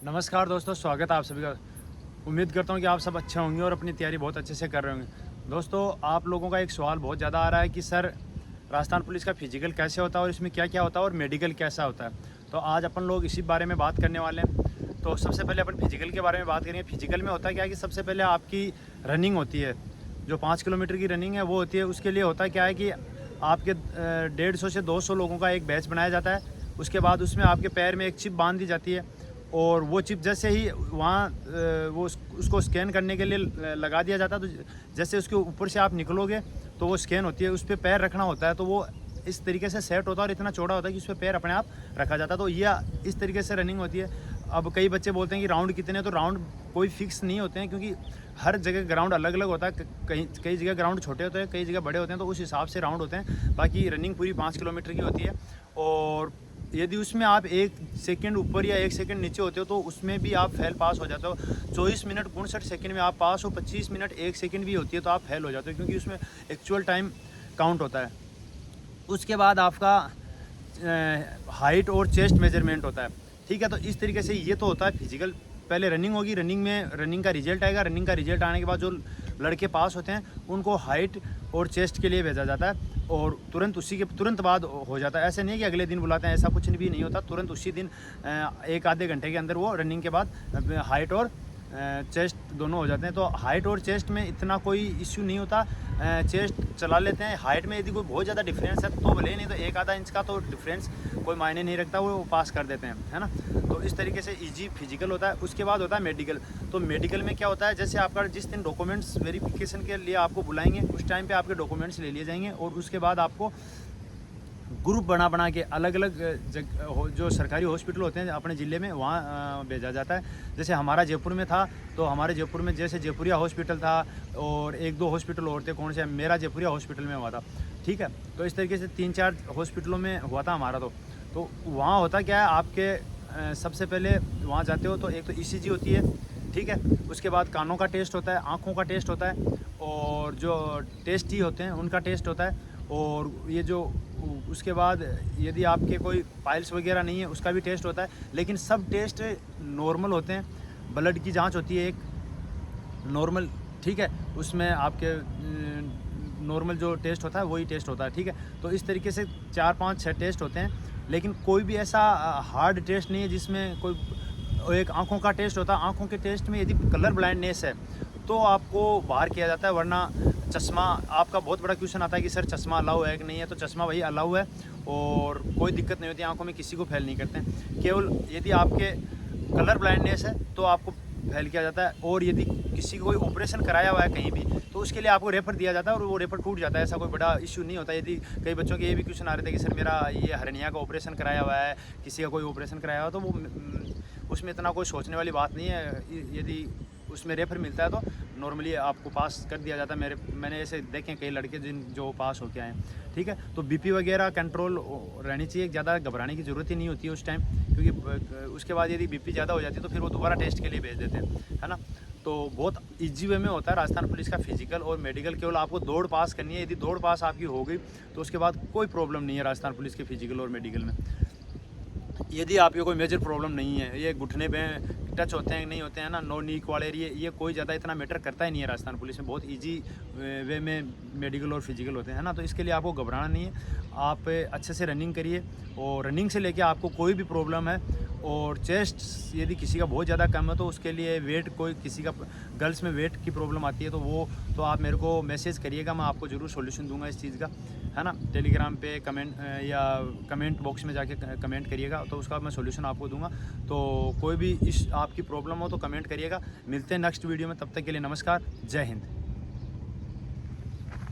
नमस्कार दोस्तों, स्वागत है आप सभी का। उम्मीद करता हूँ कि आप सब अच्छे होंगे और अपनी तैयारी बहुत अच्छे से कर रहे होंगे। दोस्तों, आप लोगों का एक सवाल बहुत ज़्यादा आ रहा है कि सर राजस्थान पुलिस का फिजिकल कैसे होता है और इसमें क्या क्या होता है और मेडिकल कैसा होता है। तो आज अपन लोग इसी बारे में बात करने वाले हैं। तो सबसे पहले अपन फिजिकल के बारे में बात करेंगे। फिजिकल में होता क्या है कि सबसे पहले आपकी रनिंग होती है, जो 5 किलोमीटर की रनिंग है वो होती है। उसके लिए होता क्या है कि आपके 150 से 200 लोगों का एक बैच बनाया जाता है। उसके बाद उसमें आपके पैर में एक चिप बांध दी जाती है और वो चिप जैसे ही वहाँ वो उसको स्कैन करने के लिए लगा दिया जाता है। तो जैसे उसके ऊपर से आप निकलोगे तो वो स्कैन होती है, उस पर पैर रखना होता है। तो वो इस तरीके से सेट होता है और इतना चौड़ा होता है कि उस पर पैर अपने आप रखा जाता है। तो ये इस तरीके से रनिंग होती है। अब कई बच्चे बोलते हैं कि राउंड कितने हैं, तो राउंड कोई फिक्स नहीं होते हैं क्योंकि हर जगह ग्राउंड अलग अलग होता है। कई जगह ग्राउंड छोटे होते हैं, कई जगह बड़े होते हैं, तो उस हिसाब से राउंड होते हैं। बाकी रनिंग पूरी 5 किलोमीटर की होती है और यदि उसमें आप 1 सेकंड ऊपर या 1 सेकंड नीचे होते हो तो उसमें भी आप फेल पास हो जाते हो। 24 मिनट 59 सेकंड में आप पास हो, 25 मिनट 1 सेकंड भी होती है तो आप फेल हो जाते हो क्योंकि उसमें एक्चुअल टाइम काउंट होता है। उसके बाद आपका हाइट और चेस्ट मेजरमेंट होता है। ठीक है, तो इस तरीके से ये तो होता है फिजिकल। पहले रनिंग होगी, रनिंग में रनिंग का रिजल्ट आएगा। रनिंग का रिजल्ट आने के बाद जो लड़के पास होते हैं उनको हाइट और चेस्ट के लिए भेजा जाता है और तुरंत उसी के तुरंत बाद हो जाता है। ऐसे नहीं है कि अगले दिन बुलाते हैं, ऐसा कुछ भी नहीं होता। तुरंत उसी दिन 1 आधे घंटे के अंदर वो रनिंग के बाद हाइट और चेस्ट दोनों हो जाते हैं। तो हाइट और चेस्ट में इतना कोई इश्यू नहीं होता, चेस्ट चला लेते हैं। हाइट में यदि कोई बहुत ज़्यादा डिफरेंस है तो भले, नहीं तो 1 आधा इंच का तो डिफरेंस कोई मायने नहीं रखता, वो पास कर देते हैं, है ना। तो इस तरीके से इजी फिजिकल होता है। उसके बाद होता है मेडिकल। तो मेडिकल में क्या होता है, जैसे आपका जिस दिन डॉक्यूमेंट्स वेरिफिकेशन के लिए आपको बुलाएंगे उस टाइम पे आपके डॉक्यूमेंट्स ले लिए जाएंगे और उसके बाद आपको ग्रुप बना के अलग अलग जो सरकारी हॉस्पिटल होते हैं अपने ज़िले में वहाँ भेजा जाता है। जैसे हमारा जयपुर में था, तो हमारे जयपुर में जैसे जयपुरिया हॉस्पिटल था और 1-2 हॉस्पिटल और थे। कौन से? मेरा जयपुरिया हॉस्पिटल में हुआ था। ठीक है, तो इस तरीके से 3-4 हॉस्पिटलों में हुआ था हमारा। तो वहाँ होता क्या है, आपके सबसे पहले वहाँ जाते हो तो एक तो ECG होती है। ठीक है, उसके बाद कानों का टेस्ट होता है, आँखों का टेस्ट होता है और जो टेस्ट ही होते हैं उनका टेस्ट होता है। और ये जो उसके बाद यदि आपके कोई पाइल्स वगैरह नहीं है उसका भी टेस्ट होता है। लेकिन सब टेस्ट नॉर्मल होते हैं। ब्लड की जांच होती है एक नॉर्मल, ठीक है, उसमें आपके नॉर्मल जो टेस्ट होता है वही टेस्ट होता है। ठीक है, तो इस तरीके से 4, 5, 6 टेस्ट होते हैं। लेकिन कोई भी ऐसा हार्ड टेस्ट नहीं है जिसमें कोई एक आँखों का टेस्ट होता है। आँखों के टेस्ट में यदि कलर ब्लाइंडनेस है तो आपको बाहर किया जाता है, वरना चश्मा। आपका बहुत बड़ा क्वेश्चन आता है कि सर चश्मा अलाउ है कि नहीं है, तो चश्मा वही अलाउ है और कोई दिक्कत नहीं होती आंखों में, किसी को फेल नहीं करते हैं। केवल यदि आपके कलर ब्लाइंडनेस है तो आपको फेल किया जाता है। और यदि किसी को कोई ऑपरेशन कराया हुआ है कहीं भी तो उसके लिए आपको रेफर दिया जाता है और वो रेफर टूट जाता है। ऐसा कोई बड़ा इश्यू नहीं होता। यदि कई बच्चों के ये भी क्वेश्चन आ रहे थे कि सर मेरा ये हर्निया का ऑपरेशन कराया हुआ है, किसी का कोई ऑपरेशन कराया हुआ, तो वो उसमें इतना कोई सोचने वाली बात नहीं है। यदि उसमें रेफर मिलता है तो नॉर्मली आपको पास कर दिया जाता है। मैंने ऐसे देखे कई लड़के जो पास होके आए। ठीक है, तो BP वगैरह कंट्रोल रहनी चाहिए, ज़्यादा घबराने की ज़रूरत ही नहीं होती है उस टाइम, क्योंकि उसके बाद यदि BP ज़्यादा हो जाती है तो फिर वो दोबारा टेस्ट के लिए भेज देते हैं, है ना। तो बहुत ईजी वे में होता है राजस्थान पुलिस का फिजिकल और मेडिकल। केवल आपको दौड़ पास करनी है। यदि दौड़ पास आपकी हो गई तो उसके बाद कोई प्रॉब्लम नहीं है राजस्थान पुलिस के फिजिकल और मेडिकल में। यदि आपको कोई मेजर प्रॉब्लम नहीं है, ये घुटने पे टच होते हैं नहीं होते हैं ना, नो नीक वाले एरिया, ये कोई ज़्यादा इतना मैटर करता ही नहीं है राजस्थान पुलिस में। बहुत इजी वे में मेडिकल और फिजिकल होते हैं ना। तो इसके लिए आपको घबराना नहीं है। आप अच्छे से रनिंग करिए और रनिंग से लेके आपको कोई भी प्रॉब्लम है और चेस्ट यदि किसी का बहुत ज़्यादा कम है तो उसके लिए वेट, कोई किसी का गर्ल्स में वेट की प्रॉब्लम आती है तो आप मेरे को मैसेज करिएगा, मैं आपको ज़रूर सॉल्यूशन दूंगा इस चीज़ का, है ना। टेलीग्राम पे कमेंट या कमेंट बॉक्स में जाके कमेंट करिएगा तो उसका मैं सॉल्यूशन आपको दूंगा। तो कोई भी इस आपकी प्रॉब्लम हो तो कमेंट करिएगा। मिलते हैं नेक्स्ट वीडियो में, तब तक के लिए नमस्कार, जय हिंद।